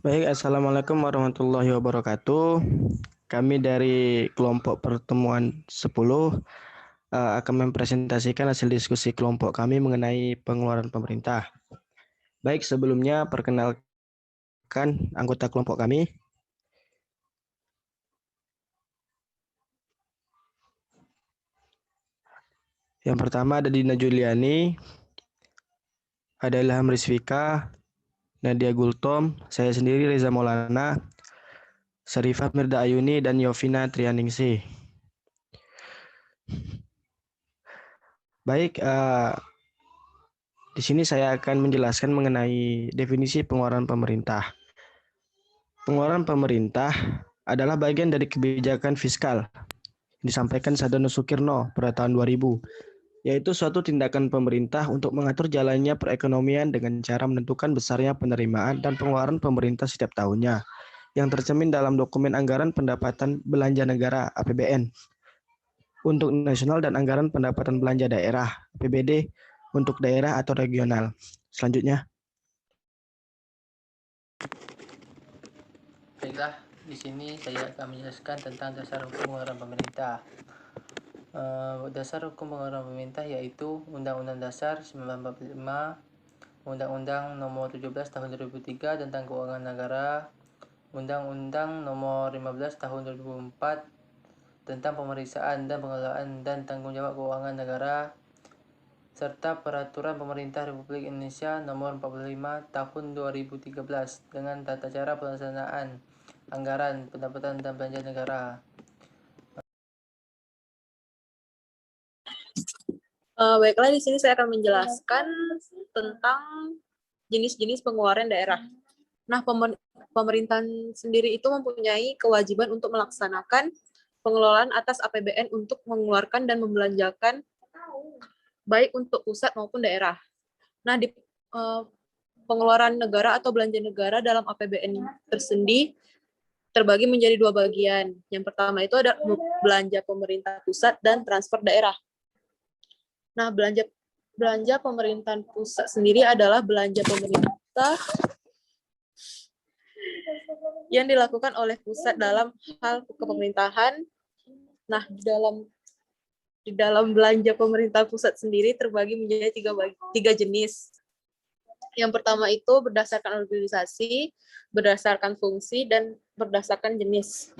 Baik, Assalamualaikum warahmatullahi wabarakatuh. Kami dari kelompok pertemuan 10 akan mempresentasikan hasil diskusi kelompok kami mengenai pengeluaran pemerintah. Baik, sebelumnya perkenalkan anggota kelompok kami. Yang pertama ada Dina Juliani, ada Ilham Rizvika, Nadia Gultom, saya sendiri Reza Maulana, Syarifah Mirda Ayuni, dan Yovina Trianingsih. Baik, di sini saya akan menjelaskan mengenai definisi pengeluaran pemerintah. Pengeluaran pemerintah adalah bagian dari kebijakan fiskal yang disampaikan Sadono Sukirno pada tahun 2000, yaitu suatu tindakan pemerintah untuk mengatur jalannya perekonomian dengan cara menentukan besarnya penerimaan dan pengeluaran pemerintah setiap tahunnya, yang tercermin dalam dokumen anggaran pendapatan belanja negara (APBN) untuk nasional dan anggaran pendapatan belanja daerah (APBD) untuk daerah atau regional. Selanjutnya. Baiklah, di sini saya akan menjelaskan tentang dasar hukum pengeluaran pemerintah. Dasar hukum pengeluaran pemerintah yaitu Undang-Undang Dasar 1945, Undang-Undang Nomor 17 Tahun 2003 tentang Keuangan Negara, Undang-Undang Nomor 15 Tahun 2004 tentang pemeriksaan dan pengelolaan dan tanggung jawab keuangan negara, serta Peraturan Pemerintah Republik Indonesia Nomor 45 Tahun 2013 dengan tata cara pelaksanaan anggaran, pendapatan, dan belanja negara. Baiklah, di sini saya akan menjelaskan tentang jenis-jenis pengeluaran daerah. Nah, pemerintahan sendiri itu mempunyai kewajiban untuk melaksanakan pengelolaan atas APBN untuk mengeluarkan dan membelanjakan baik untuk pusat maupun daerah. Nah, di pengeluaran negara atau belanja negara dalam APBN tersendiri terbagi menjadi dua bagian. Yang pertama itu ada belanja pemerintah pusat dan transfer daerah. Nah, belanja pemerintahan pusat sendiri adalah belanja pemerintah yang dilakukan oleh pusat dalam hal kepemerintahan. Nah, di dalam belanja pemerintah pusat sendiri terbagi menjadi tiga jenis. Yang pertama itu berdasarkan organisasi, berdasarkan fungsi, dan berdasarkan jenis.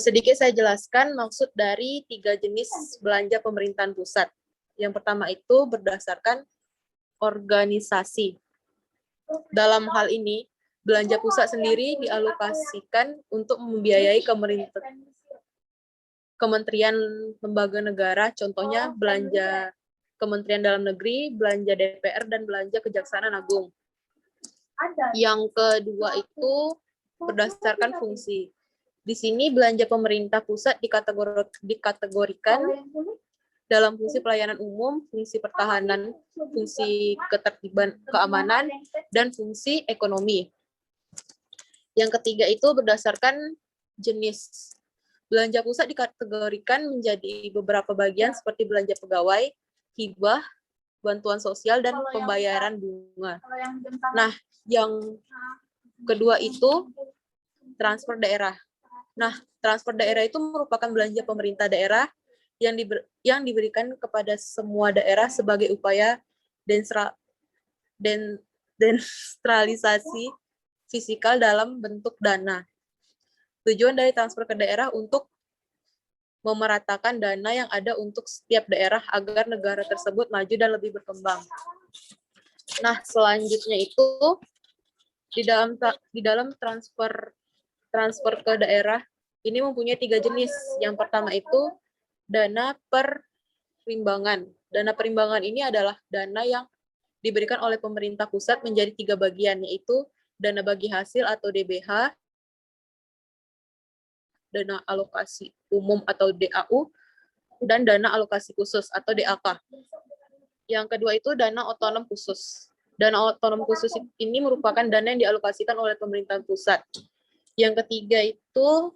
Sedikit saya jelaskan maksud dari tiga jenis belanja pemerintahan pusat. Yang pertama itu berdasarkan organisasi. Dalam hal ini, belanja pusat sendiri dialokasikan untuk membiayai kementerian lembaga negara, contohnya belanja Kementerian Dalam Negeri, belanja DPR, dan belanja Kejaksaan Agung. Yang kedua itu berdasarkan fungsi. Di sini belanja pemerintah pusat dikategorikan dalam fungsi pelayanan umum, fungsi pertahanan, fungsi ketertiban keamanan, dan fungsi ekonomi. Yang ketiga itu berdasarkan jenis. Belanja pusat dikategorikan menjadi beberapa bagian seperti belanja pegawai, hibah, bantuan sosial, dan pembayaran bunga. Nah, yang kedua itu transfer daerah. Nah, transfer daerah itu merupakan belanja pemerintah daerah yang diberikan kepada semua daerah sebagai upaya desentralisasi fiskal dalam bentuk dana. Tujuan dari transfer ke daerah untuk memeratakan dana yang ada untuk setiap daerah agar negara tersebut maju dan lebih berkembang. Nah, selanjutnya itu di dalam transfer ke daerah ini mempunyai tiga jenis. Yang pertama itu dana perimbangan. Dana perimbangan ini adalah dana yang diberikan oleh pemerintah pusat menjadi tiga bagian, yaitu dana bagi hasil atau DBH, dana alokasi umum atau DAU, dan dana alokasi khusus atau DAK. Yang kedua itu dana otonom khusus. Dana otonom khusus ini merupakan dana yang dialokasikan oleh pemerintah pusat. Yang ketiga itu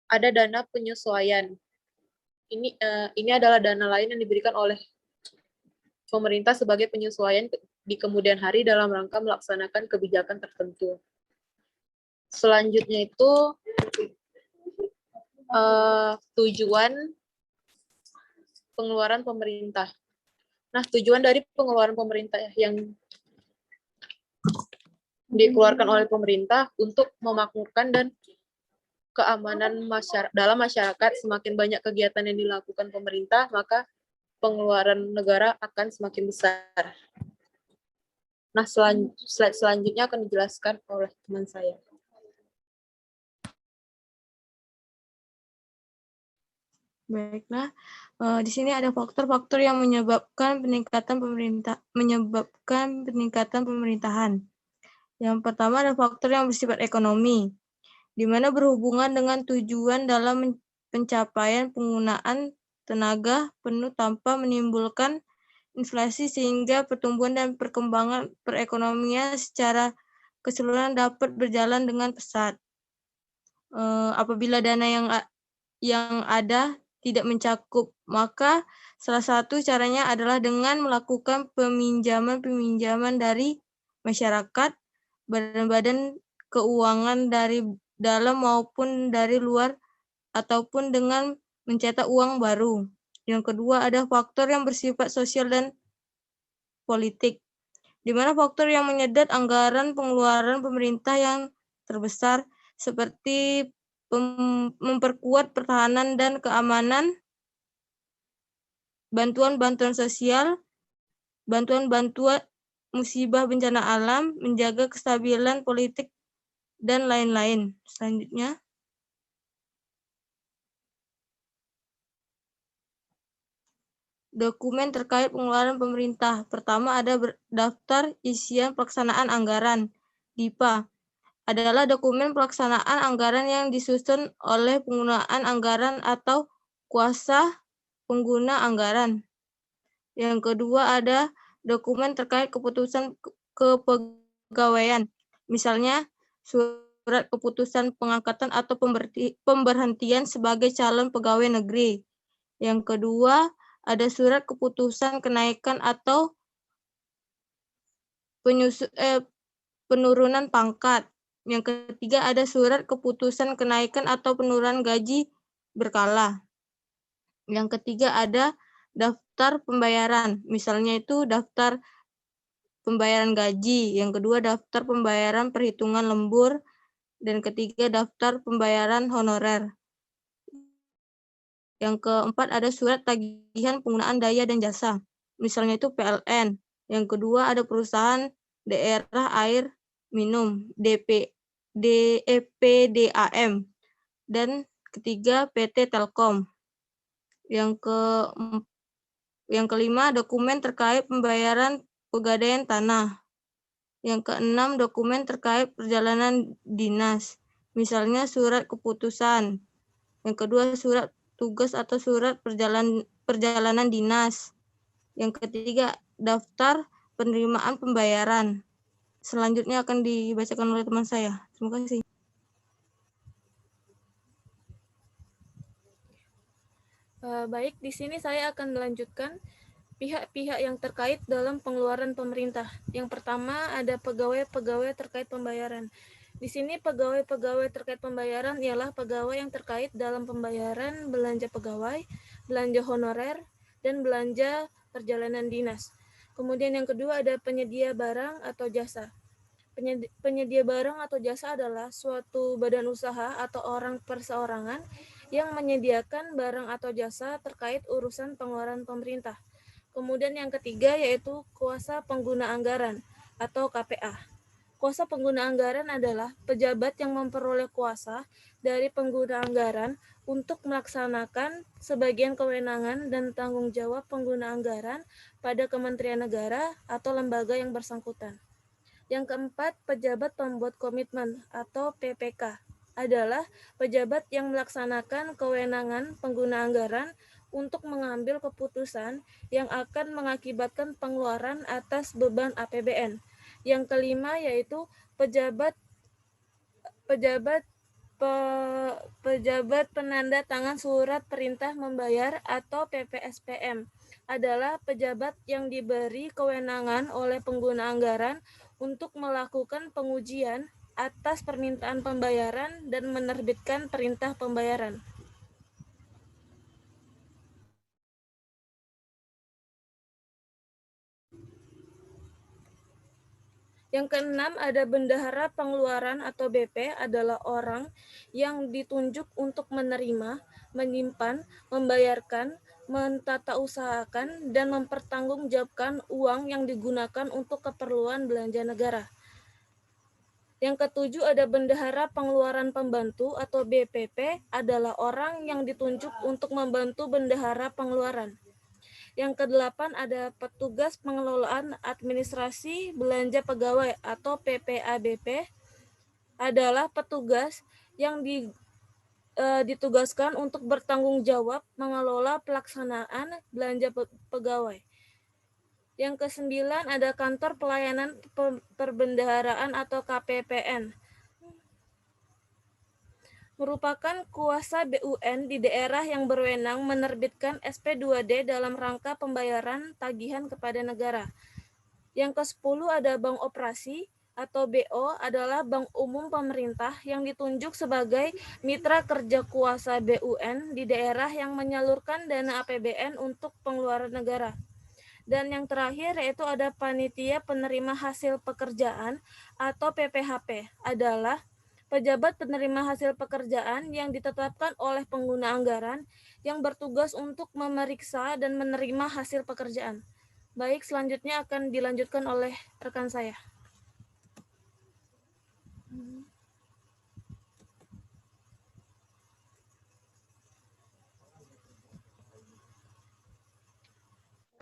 ada dana penyesuaian. Ini adalah dana lain yang diberikan oleh pemerintah sebagai penyesuaian di kemudian hari dalam rangka melaksanakan kebijakan tertentu. Selanjutnya itu tujuan pengeluaran pemerintah. Nah, tujuan dari pengeluaran pemerintah yang dikeluarkan oleh pemerintah untuk memakmurkan dan keamanan dalam masyarakat. Semakin banyak kegiatan yang dilakukan pemerintah, maka pengeluaran negara akan semakin besar. Nah, slide selanjutnya akan dijelaskan oleh teman saya. Baiklah, di sini ada faktor-faktor yang menyebabkan peningkatan pemerintahan. Yang pertama ada faktor yang bersifat ekonomi, di mana berhubungan dengan tujuan dalam pencapaian penggunaan tenaga penuh tanpa menimbulkan inflasi sehingga pertumbuhan dan perkembangan perekonomian secara keseluruhan dapat berjalan dengan pesat. Apabila dana yang ada tidak mencakup, maka salah satu caranya adalah dengan melakukan peminjaman dari masyarakat, badan-badan keuangan dari dalam maupun dari luar, ataupun dengan mencetak uang baru. Yang kedua ada faktor yang bersifat sosial dan politik, di mana faktor yang menyedot anggaran pengeluaran pemerintah yang terbesar seperti memperkuat pertahanan dan keamanan, bantuan-bantuan sosial, bantuan-bantuan musibah bencana alam, menjaga kestabilan politik, dan lain-lain. Selanjutnya, dokumen terkait pengeluaran pemerintah. Pertama ada daftar isian pelaksanaan anggaran, DIPA. Adalah dokumen pelaksanaan anggaran yang disusun oleh penggunaan anggaran atau kuasa pengguna anggaran. Yang kedua ada dokumen terkait keputusan kepegawaian. Misalnya surat keputusan pengangkatan atau pemberhentian sebagai calon pegawai negeri. Yang kedua ada surat keputusan kenaikan atau penurunan pangkat. Yang ketiga ada surat keputusan kenaikan atau penurunan gaji berkala. Yang ketiga ada daftar pembayaran. Misalnya itu daftar pembayaran gaji. Yang kedua daftar pembayaran perhitungan lembur. Dan ketiga daftar pembayaran honorer. Yang keempat ada surat tagihan penggunaan daya dan jasa. Misalnya itu PLN. Yang kedua ada perusahaan daerah air minum, DEPDAM. Dan ketiga PT Telkom. Yang kelima dokumen terkait pembayaran pegadaian tanah. Yang keenam dokumen terkait perjalanan dinas. Misalnya surat keputusan. Yang kedua surat tugas atau surat perjalanan dinas. Yang ketiga, daftar penerimaan pembayaran. Selanjutnya akan dibacakan oleh teman saya. Terima kasih. Baik, di sini saya akan melanjutkan pihak-pihak yang terkait dalam pengeluaran pemerintah. Yang pertama ada pegawai-pegawai terkait pembayaran. Di sini pegawai-pegawai terkait pembayaran ialah pegawai yang terkait dalam pembayaran belanja pegawai, belanja honorer, dan belanja perjalanan dinas. Kemudian yang kedua ada penyedia barang atau jasa. Penyedia barang atau jasa adalah suatu badan usaha atau orang perseorangan yang menyediakan barang atau jasa terkait urusan pengeluaran pemerintah. Kemudian yang ketiga yaitu kuasa pengguna anggaran atau KPA. Kuasa pengguna anggaran adalah pejabat yang memperoleh kuasa dari pengguna anggaran untuk melaksanakan sebagian kewenangan dan tanggung jawab pengguna anggaran pada Kementerian Negara atau lembaga yang bersangkutan. Yang keempat, pejabat pembuat komitmen atau PPK adalah pejabat yang melaksanakan kewenangan pengguna anggaran untuk mengambil keputusan yang akan mengakibatkan pengeluaran atas beban APBN. Yang kelima yaitu pejabat penanda tangan surat perintah membayar atau PPSPM adalah pejabat yang diberi kewenangan oleh pengguna anggaran untuk melakukan pengujian atas permintaan pembayaran dan menerbitkan perintah pembayaran. Yang keenam, ada bendahara pengeluaran atau BP adalah orang yang ditunjuk untuk menerima, menyimpan, membayarkan, mentata usahakan, dan mempertanggungjawabkan uang yang digunakan untuk keperluan belanja negara. Yang ketujuh, ada bendahara pengeluaran pembantu atau BPP adalah orang yang ditunjuk untuk membantu bendahara pengeluaran. Yang kedelapan, ada petugas pengelolaan administrasi belanja pegawai atau PPABP adalah petugas yang ditugaskan untuk bertanggung jawab mengelola pelaksanaan belanja pegawai. Yang kesembilan, ada kantor pelayanan perbendaharaan atau KPPN. Merupakan kuasa BUN di daerah yang berwenang menerbitkan SP2D dalam rangka pembayaran tagihan kepada negara. Yang ke-10 ada Bank Operasi atau BO adalah bank umum pemerintah yang ditunjuk sebagai mitra kerja kuasa BUN di daerah yang menyalurkan dana APBN untuk pengeluaran negara. Dan yang terakhir yaitu ada Panitia Penerima Hasil Pekerjaan atau PPHP adalah pejabat penerima hasil pekerjaan yang ditetapkan oleh pengguna anggaran yang bertugas untuk memeriksa dan menerima hasil pekerjaan. Baik, selanjutnya akan dilanjutkan oleh rekan saya.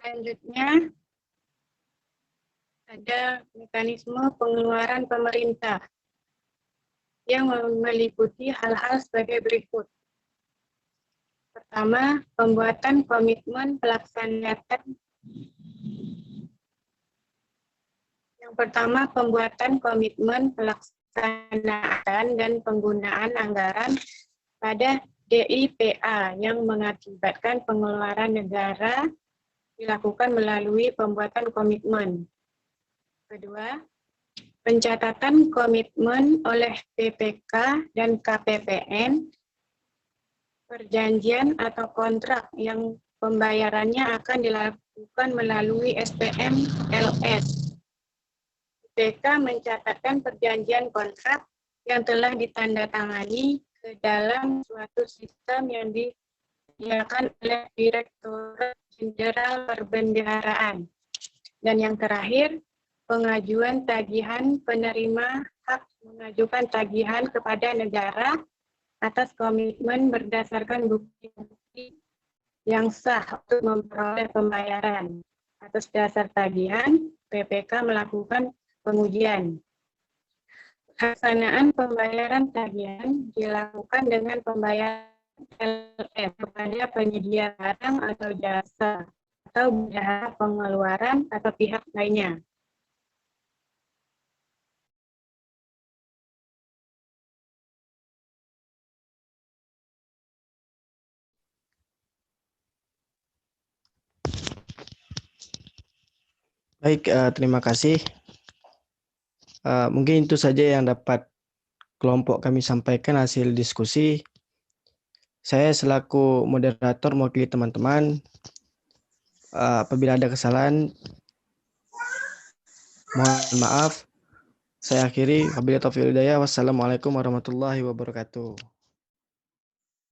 Selanjutnya ada mekanisme pengeluaran pemerintah yang meliputi hal-hal sebagai berikut. Pertama, pembuatan komitmen pelaksanaan. Yang pertama, pembuatan komitmen pelaksanaan dan penggunaan anggaran pada DIPA yang mengakibatkan pengeluaran negara dilakukan melalui pembuatan komitmen. Kedua, pencatatan komitmen oleh PPK dan KPPN, perjanjian atau kontrak yang pembayarannya akan dilakukan melalui SPM LS. PPK mencatatkan perjanjian kontrak yang telah ditandatangani ke dalam suatu sistem yang disediakan oleh Direktorat Jenderal Perbendaharaan. Dan yang terakhir, pengajuan tagihan penerima hak mengajukan tagihan kepada negara atas komitmen berdasarkan bukti yang sah untuk memperoleh pembayaran. Atas dasar tagihan, PPK melakukan pengujian. Pelaksanaan pembayaran tagihan dilakukan dengan pembayaran LF kepada penyedia barang atau jasa atau bendahara pengeluaran atau pihak lainnya. Baik, terima kasih. Mungkin itu saja yang dapat kelompok kami sampaikan hasil diskusi. Saya selaku moderator mewakili teman-teman. Apabila ada kesalahan, mohon maaf. Saya akhiri. Wabillahi taufiq wal hidayah. Wassalamualaikum warahmatullahi wabarakatuh.